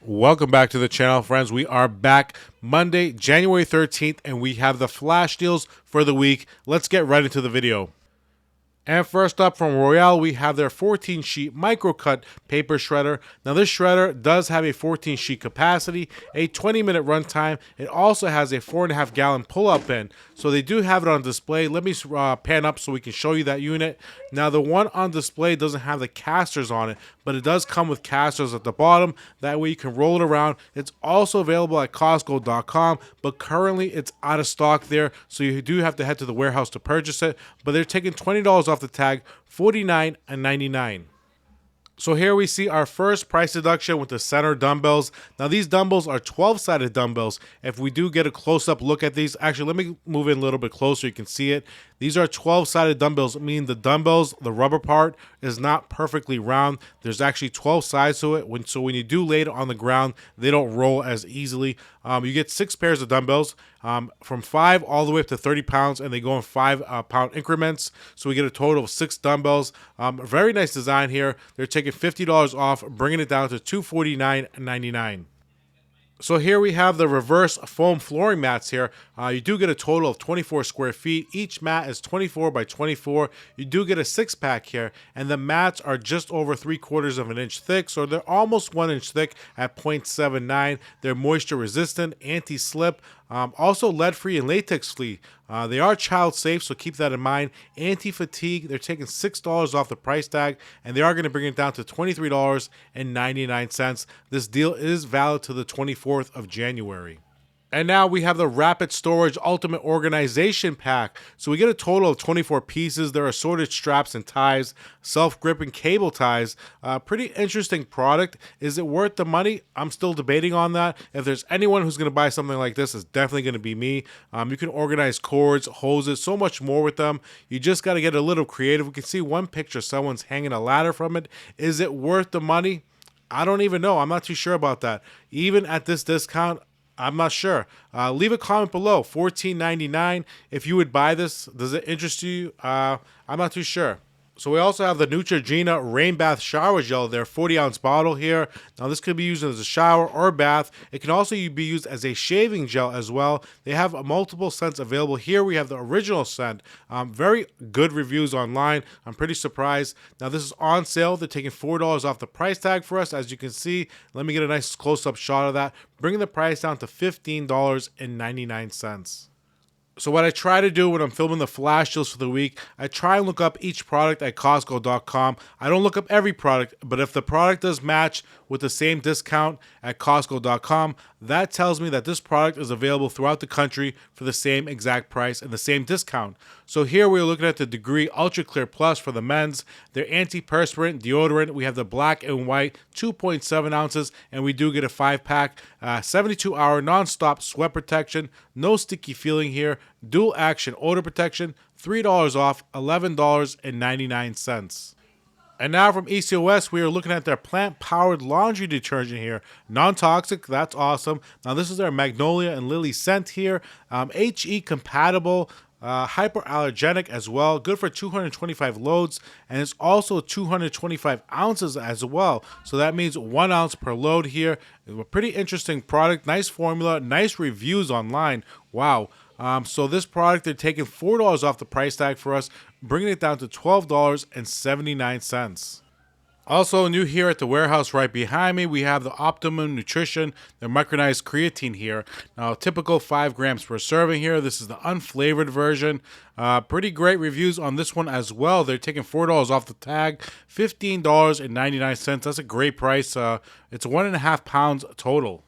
Welcome back to the channel, friends. We are back Monday, January 13th, and we have the flash deals for the week. Let's get right into the video. And first up from Royale, we have their 14 sheet micro cut paper shredder. Now this shredder does have a 14 sheet capacity, a 20-minute runtime. It also has a 4.5 gallon pull-out bin. So they do have it on display. Let me pan up so we can show you that unit. Now the one on display doesn't have the casters on it, but it does come with casters at the bottom. That way you can roll it around. It's also available at Costco.com, but currently it's out of stock there. So you do have to head to the warehouse to purchase it. But they're taking $20 off the tag, $49.99. So here we see our first price deduction with the center dumbbells. Now these dumbbells are 12-sided dumbbells. If we do get a close-up look at these, actually let me move in a little bit closer, you can see it. These are 12-sided dumbbells, meaning the dumbbells, the rubber part, is not perfectly round. There's actually 12 sides to it, so when you do lay it on the ground, they don't roll as easily. You get 6 pairs of dumbbells, from 5 all the way up to 30 pounds, and they go in 5-pound increments. So we get a total of 6 dumbbells. Very nice design here. They're taking $50 off, bringing it down to $249.99. So here we have the reverse foam flooring mats here. You do get a total of 24 square feet. Each mat is 24 by 24. You do get a 6-pack here, and the mats are just over 3/4 of an inch thick, so they're almost 1 inch thick at 0.79. They're moisture resistant, anti-slip, also lead-free and latex-free. They are child safe, so keep that in mind. Anti-fatigue, they're taking $6 off the price tag, and they are going to bring it down to $23.99. This deal is valid to the 24th of January. And now we have the Rapid Storage Ultimate Organization Pack. So we get a total of 24 pieces. There are assorted straps and ties, self-gripping cable ties. Pretty interesting product. Is it worth the money? I'm still debating on that. If there's anyone who's going to buy something like this, it's definitely going to be me. You can organize cords, hoses, so much more with them. You just got to get a little creative. We can see one picture, someone's hanging a ladder from it. Is it worth the money? I don't even know. I'm not too sure about that. Even at this discount, I'm not sure. Leave a comment below. $14.99. If you would buy this, does it interest you? I'm not too sure. So we also have the Neutrogena Rain Bath Shower Gel, their 40-ounce bottle here. Now this could be used as a shower or bath. It can also be used as a shaving gel as well. They have multiple scents available. Here we have the original scent. Very good reviews online. I'm pretty surprised. Now this is on sale. They're taking $4 off the price tag for us, as you can see. Let me get a nice close-up shot of that, bringing the price down to $15.99. So what I try to do when I'm filming the flash deals for the week, I try and look up each product at Costco.com. I don't look up every product, but if the product does match with the same discount at Costco.com, that tells me that this product is available throughout the country for the same exact price and the same discount. So here we're looking at the Degree Ultra Clear Plus for the men's. Their antiperspirant deodorant. We have the black and white, 2.7 ounces, and we do get a 5-pack, 72-hour non-stop sweat protection, no sticky feeling here, dual action odor protection, $3 off, $11.99. And now from ECOS, we are looking at their plant-powered laundry detergent here. Non-toxic, that's awesome. Now this is their Magnolia and Lily scent here. HE compatible, hyperallergenic as well. Good for 225 loads, and it's also 225 ounces as well. So that means 1 ounce per load here. A pretty interesting product. Nice formula, nice reviews online. Wow. So this product, they're taking $4 off the price tag for us, bringing it down to $12.79. Also new here at the warehouse right behind me, we have the Optimum Nutrition, the micronized creatine here. Now, typical 5 grams per serving here. This is the unflavored version. Pretty great reviews on this one as well. They're taking $4 off the tag, $15.99. That's a great price. It's 1.5 pounds total.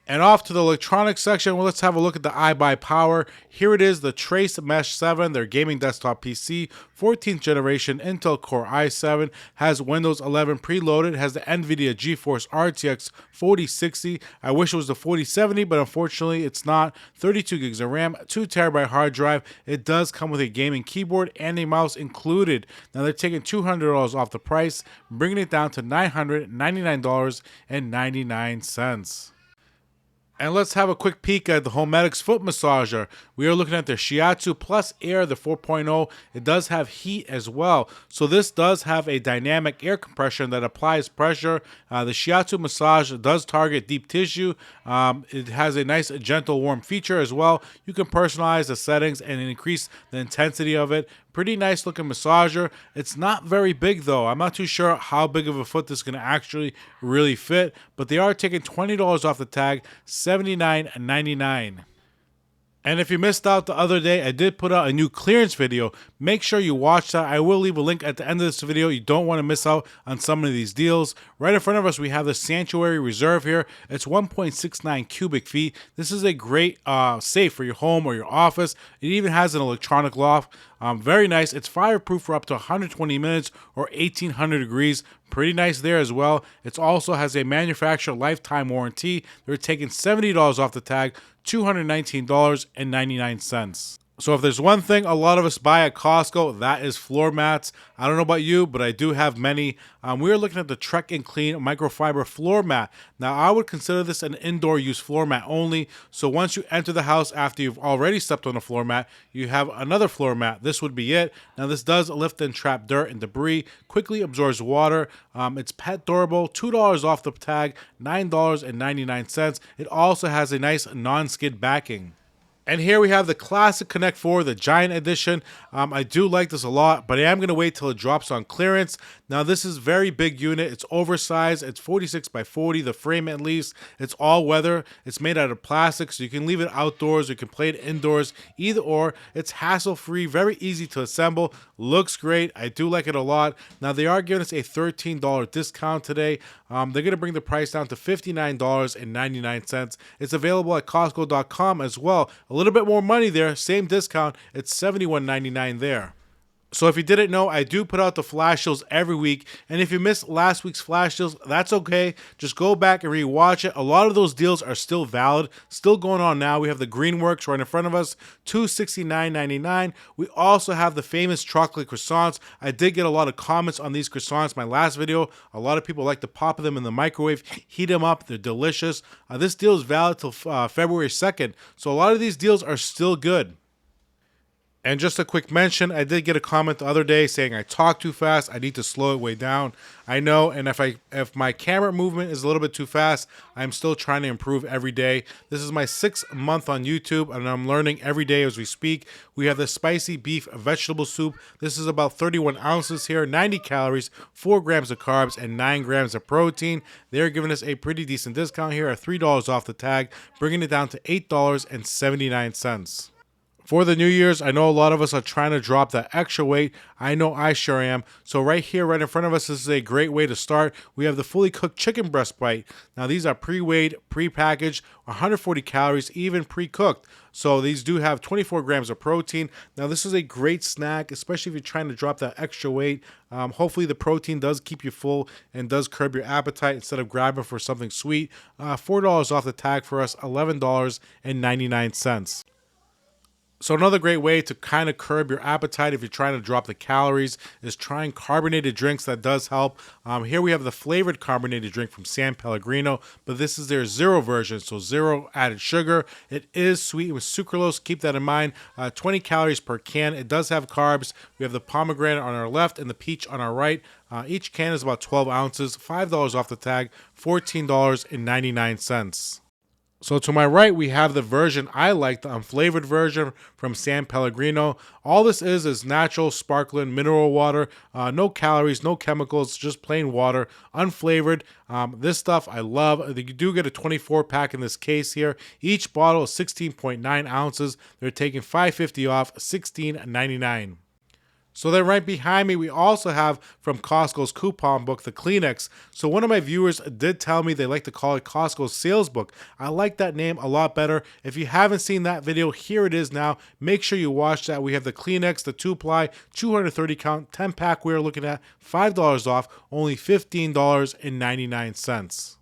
And off to the electronics section, well, let's have a look at the iBuyPower. Here it is, the Trace Mesh 7, their gaming desktop PC, 14th generation Intel Core i7, has Windows 11 preloaded, has the NVIDIA GeForce RTX 4060. I wish it was the 4070, but unfortunately it's not. 32 gigs of RAM, 2 terabyte hard drive. It does come with a gaming keyboard and a mouse included. Now they're taking $200 off the price, bringing it down to $999.99. And let's have a quick peek at the Homedics foot massager. We are looking at the Shiatsu Plus Air, the 4.0. It does have heat as well. So this does have a dynamic air compression that applies pressure. The Shiatsu massage does target deep tissue. It has a nice gentle warm feature as well. You can personalize the settings and increase the intensity of it. Pretty nice looking massager. It's not very big though. I'm not too sure how big of a foot this is going to actually really fit, but they are taking $20 off the tag, $79.99. And if you missed out the other day, I did put out a new clearance video. Make sure you watch that. I will leave a link at the end of this video. You don't want to miss out on some of these deals. Right in front of us, we have the Sanctuary Reserve here. It's 1.69 cubic feet. This is a great safe for your home or your office. It even has an electronic lock. Very nice. It's fireproof for up to 120 minutes or 1800 degrees. Pretty nice there as well. It also has a manufacturer lifetime warranty. They're taking $70 off the tag, $219.99. So if there's one thing a lot of us buy at Costco, that is floor mats. I don't know about you, but I do have many. We are looking at the Trek and Clean microfiber floor mat. Now, I would consider this an indoor use floor mat only. So once you enter the house after you've already stepped on a floor mat, you have another floor mat. This would be it. Now, this does lift and trap dirt and debris, quickly absorbs water. It's pet durable, $2 off the tag, $9.99. It also has a nice non-skid backing. And here we have the Classic Connect 4, the Giant Edition. I do like this a lot, but I am going to wait till it drops on clearance. Now, this is very big unit. It's oversized. It's 46 by 40, the frame at least. It's all weather. It's made out of plastic, so you can leave it outdoors. You can play it indoors, either or. It's hassle-free, very easy to assemble. Looks great. I do like it a lot. Now, they are giving us a $13 discount today. They're going to bring the price down to $59.99. It's available at Costco.com as well. A little bit more money there, same discount. It's $71.99 there. So if you didn't know, I do put out the flash deals every week. And if you missed last week's flash deals, that's okay. Just go back and rewatch it. A lot of those deals are still valid, still going on now. We have the Greenworks right in front of us, $269.99. We also have the famous chocolate croissants. I did get a lot of comments on these croissants my last video. A lot of people like to pop them in the microwave, heat them up. They're delicious. This deal is valid till February 2nd. So a lot of these deals are still good. And just a quick mention, I did get a comment the other day saying I talk too fast. I need to slow it way down. I know, and if my camera movement is a little bit too fast, I'm still trying to improve every day. This is my 6th month on YouTube, and I'm learning every day as we speak. We have the spicy beef vegetable soup. This is about 31 ounces here, 90 calories, 4 grams of carbs, and 9 grams of protein. They're giving us a pretty decent discount here at $3 off the tag, bringing it down to $8.79. For the New Year's, I know a lot of us are trying to drop that extra weight. I know I sure am. So right here, right in front of us, this is a great way to start. We have the fully cooked chicken breast bite. Now, these are pre-weighed, pre-packaged, 140 calories, even pre-cooked. So these do have 24 grams of protein. Now, this is a great snack, especially if you're trying to drop that extra weight. Hopefully, the protein does keep you full and does curb your appetite instead of grabbing for something sweet. $4 off the tag for us, $11.99. So another great way to kind of curb your appetite if you're trying to drop the calories is trying carbonated drinks. That does help. Here we have the flavored carbonated drink from San Pellegrino, but this is their zero version, so zero added sugar. It is sweetened with sucralose. Keep that in mind. 20 calories per can. It does have carbs. We have the pomegranate on our left and the peach on our right. Each can is about 12 ounces. $5 off the tag, $14.99. So to my right, we have the version I like, the unflavored version from San Pellegrino. All this is natural, sparkling, mineral water. No calories, no chemicals, just plain water, unflavored. This stuff I love. You do get a 24-pack in this case here. Each bottle is 16.9 ounces. They're taking $5.50 off, $16.99. So then right behind me, we also have from Costco's coupon book, the Kleenex. So one of my viewers did tell me they like to call it Costco's sales book. I like that name a lot better. If you haven't seen that video, here it is now. Make sure you watch that. We have the Kleenex, the 2-ply, 230 count, 10-pack we are looking at, $5 off, only $15.99.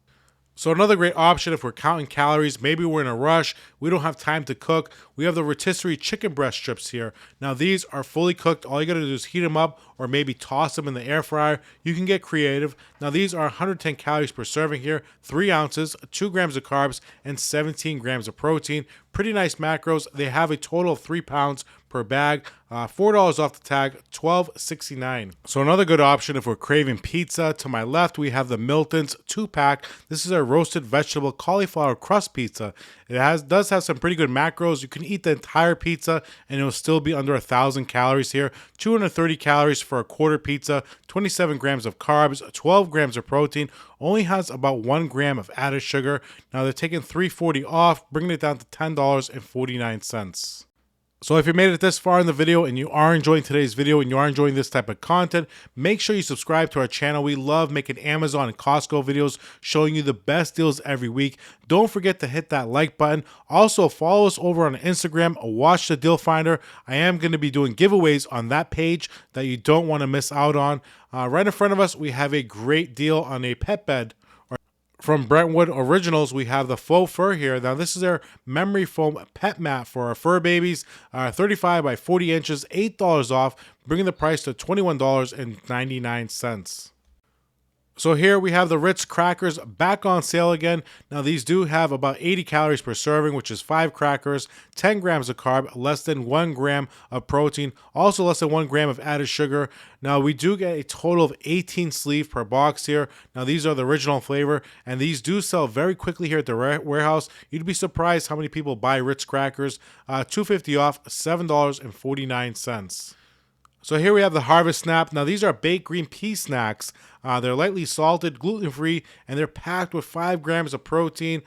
So another great option if we're counting calories, maybe we're in a rush, we don't have time to cook, we have the rotisserie chicken breast strips here. Now these are fully cooked. All you gotta do is heat them up or maybe toss them in the air fryer. You can get creative. Now these are 110 calories per serving here, 3 ounces, 2 grams of carbs, and 17 grams of protein. Pretty nice macros. They have a total of 3 pounds per bag. $4 off the tag, $12.69. So another good option if we're craving pizza. To my left, we have the Milton's 2-pack. This is a roasted vegetable cauliflower crust pizza. It does have some pretty good macros. You can eat the entire pizza and it will still be under 1,000 calories here. 230 calories for a quarter pizza, 27 grams of carbs, 12 grams of protein. Only has about 1 gram of added sugar. Now they're taking $3.40 off, bringing it down to $10.49. So if you made it this far in the video and you are enjoying today's video and you are enjoying this type of content, make sure you subscribe to our channel. We love making Amazon and Costco videos showing you the best deals every week. Don't forget to hit that like button. Also follow us over on Instagram, Watch the Deal Finder. I am going to be doing giveaways on that page that you don't want to miss out on. Right in front of us, we have a great deal on a pet bed. From Brentwood Originals, we have the faux fur here. Now, this is their memory foam pet mat for our fur babies, 35 by 40 inches, $8 off, bringing the price to $21.99. So here we have the Ritz crackers back on sale again. Now these do have about 80 calories per serving, which is 5 crackers, 10 grams of carb, less than 1 gram of protein, also less than 1 gram of added sugar. Now we do get a total of 18 sleeve per box here. Now these are the original flavor and these do sell very quickly here at the warehouse. You'd be surprised how many people buy Ritz crackers. $2.50 off, $7.49. So here we have the Harvest Snap. Now these are baked green pea snacks. They're lightly salted, gluten-free, and they're packed with 5 grams of protein.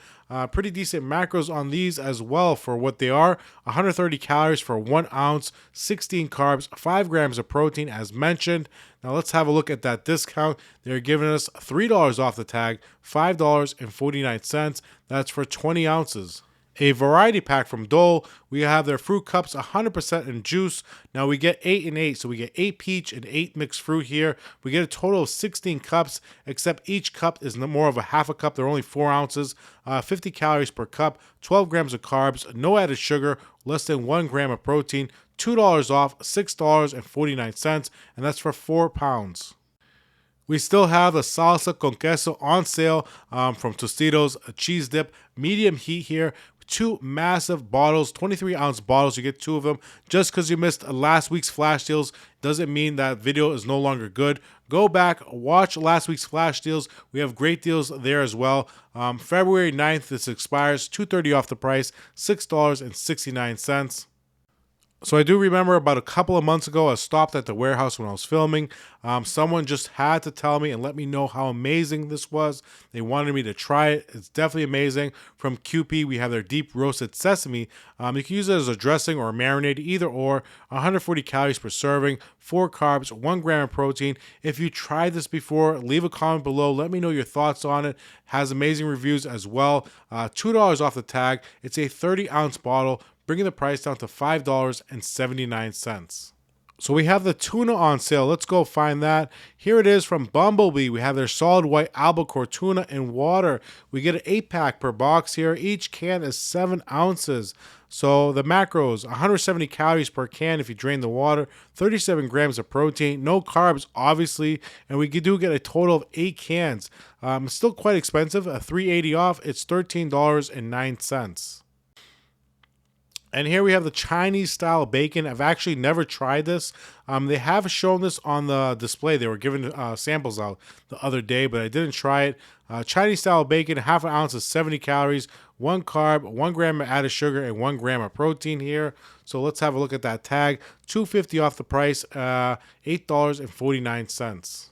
Pretty decent macros on these as well for what they are. 130 calories for 1 ounce, 16 carbs, 5 grams of protein as mentioned. Now let's have a look at that discount. They're giving us $3 off the tag, $5.49. That's for 20 ounces. A variety pack from Dole. We have their fruit cups 100% in juice. Now we get 8 and 8, so we get 8 peach and 8 mixed fruit here. We get a total of 16 cups, except each cup is more of a half a cup. They're only 4 ounces, 50 calories per cup, 12 grams of carbs, no added sugar, less than 1 gram of protein, $2 off, $6.49, and that's for 4 pounds. We still have the salsa con queso on sale from Tostitos, a cheese dip, medium heat here. 2 massive bottles, 23-ounce bottles. You get 2 of them. Just because you missed last week's flash deals doesn't mean that video is no longer good. Go back, watch last week's flash deals. We have great deals there as well. February 9th, this expires, $2.30 off the price, $6.69. So I do remember about a couple of months ago, I stopped at the warehouse when I was filming. Someone just had to tell me and let me know how amazing this was. They wanted me to try it. It's definitely amazing. From QP, we have their deep roasted sesame. You can use it as a dressing or a marinade, either or. 140 calories per serving, 4 carbs, 1 gram of protein. If you tried this before, leave a comment below. Let me know your thoughts on it. Has amazing reviews as well. $2 off the tag. It's a 30-ounce bottle, bringing the price down to $5.79. So we have the tuna on sale. Let's go find that. Here it is from Bumblebee. We have their solid white albacore tuna in water. We get an 8-pack per box here. Each can is 7 ounces. So the macros, 170 calories per can if you drain the water, 37 grams of protein, no carbs, obviously, and we do get a total of 8 cans. It's still quite expensive, $3.80 off. It's $13.09. And here we have the Chinese style bacon. I've actually never tried this. They have shown this on the display. They were giving samples out the other day, but I didn't try it. Chinese style bacon, half an ounce of 70 calories, 1 carb, 1 gram of added sugar, and 1 gram of protein here. So let's have a look at that tag. $2.50 off the price, $8.49.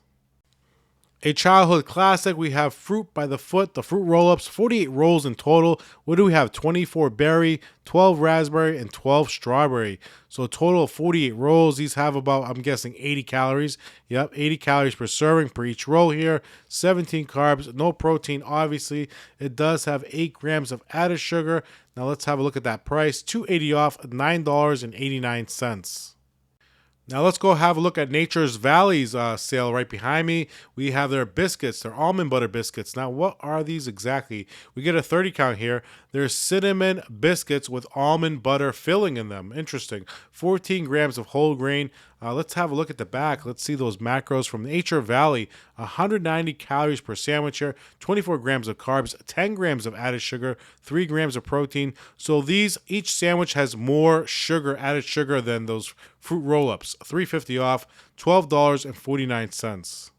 A childhood classic, we have Fruit by the Foot, the fruit roll-ups, 48 rolls in total. What do we have? 24 berry, 12 raspberry, and 12 strawberry. So a total of 48 rolls. These have about, I'm guessing, 80 calories. Yep, 80 calories per serving per each roll here. 17 carbs, no protein, obviously. It does have 8 grams of added sugar. Now let's have a look at that price. $2.80 off, $9.89. Now let's go have a look at Nature's Valley's sale right behind me. We have their biscuits, their almond butter biscuits. Now what are these exactly? We get a 30 count here. They're cinnamon biscuits with almond butter filling in them. Interesting. 14 grams of whole grain. Let's have a look at the back. Let's see those macros from Nature Valley. 190 calories per sandwich here, 24 grams of carbs, 10 grams of added sugar, 3 grams of protein. So each sandwich has more sugar, added sugar, than those fruit roll-ups. $3.50 off, $12.49.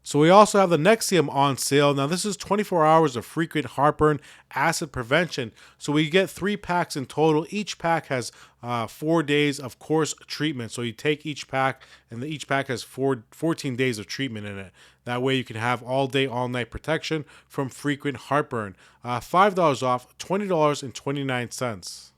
So we also have the Nexium on sale. Now this is 24 hours of frequent heartburn acid prevention. So we get 3 packs in total. Each pack has 4 days of course treatment. So you take each pack, and each pack has 14 days of treatment in it. That way you can have all day, all night protection from frequent heartburn. $5 off, $20.29.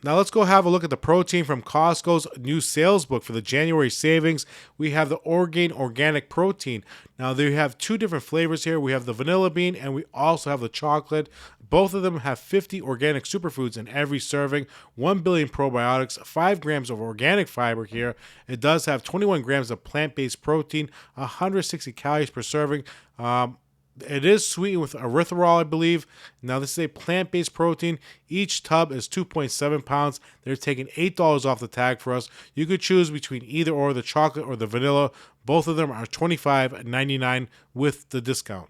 Now let's go have a look at the protein from Costco's new sales book for the January savings. We have the Orgain Organic Protein. Now they have 2 different flavors here. We have the vanilla bean and we also have the chocolate. Both of them have 50 organic superfoods in every serving, 1 billion probiotics, 5 grams of organic fiber here. It does have 21 grams of plant-based protein, 160 calories per serving. It is sweetened with erythritol, I believe. Now, this is a plant-based protein. Each tub is 2.7 pounds. They're taking $8 off the tag for us. You could choose between either or, the chocolate or the vanilla. Both of them are $25.99 with the discount.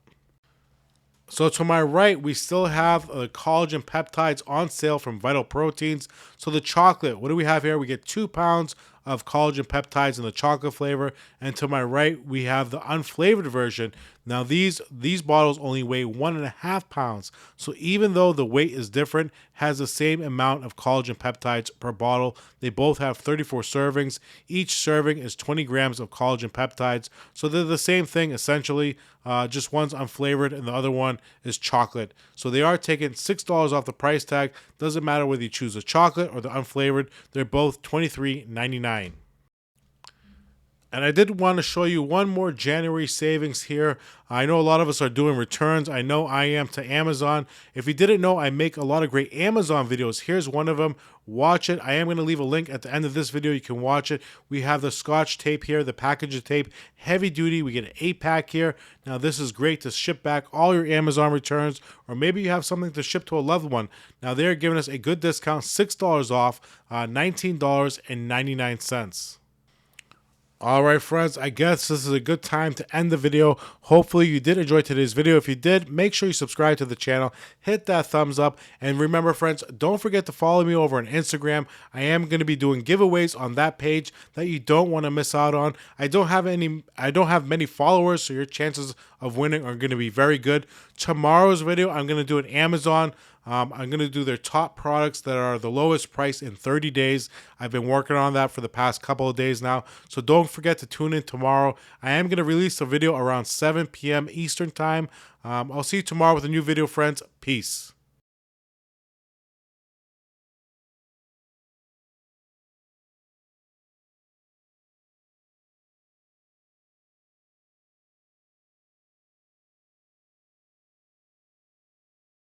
So to my right, we still have collagen peptides on sale from Vital Proteins. So the chocolate, what do we have here? We get 2 pounds of collagen peptides in the chocolate flavor. And to my right, we have the unflavored version. Now these bottles only weigh 1.5 pounds. So even though the weight is different, has the same amount of collagen peptides per bottle. They both have 34 servings. Each serving is 20 grams of collagen peptides. So they're the same thing essentially. Just one's unflavored and the other one is chocolate. So they are taking $6 off the price tag. Doesn't matter whether you choose the chocolate or the unflavored. They're both $23.99. And I did want to show you one more January savings here. I know a lot of us are doing returns. I know I am, to Amazon. If you didn't know, I make a lot of great Amazon videos. Here's one of them. Watch it. I am going to leave a link at the end of this video. You can watch it. We have the Scotch tape here, the package of tape, heavy duty. We get an 8-pack here. Now, this is great to ship back all your Amazon returns, or maybe you have something to ship to a loved one. Now, they're giving us a good discount, $6 off, $19.99. All right, friends, I guess this is a good time to end the video. Hopefully you did enjoy today's video. If you did, make sure you subscribe to the channel, hit that thumbs up, and remember, friends, don't forget to follow me over on Instagram. I am going to be doing giveaways on that page that you don't want to miss out on. I don't have many followers, so your chances of winning are going to be very good. Tomorrow's video, I'm going to do an Amazon. I'm going to do their top products that are the lowest price in 30 days. I've been working on that for the past couple of days now. So don't forget to tune in tomorrow. I am going to release a video around 7 p.m. Eastern time. I'll see you tomorrow with a new video, friends. Peace.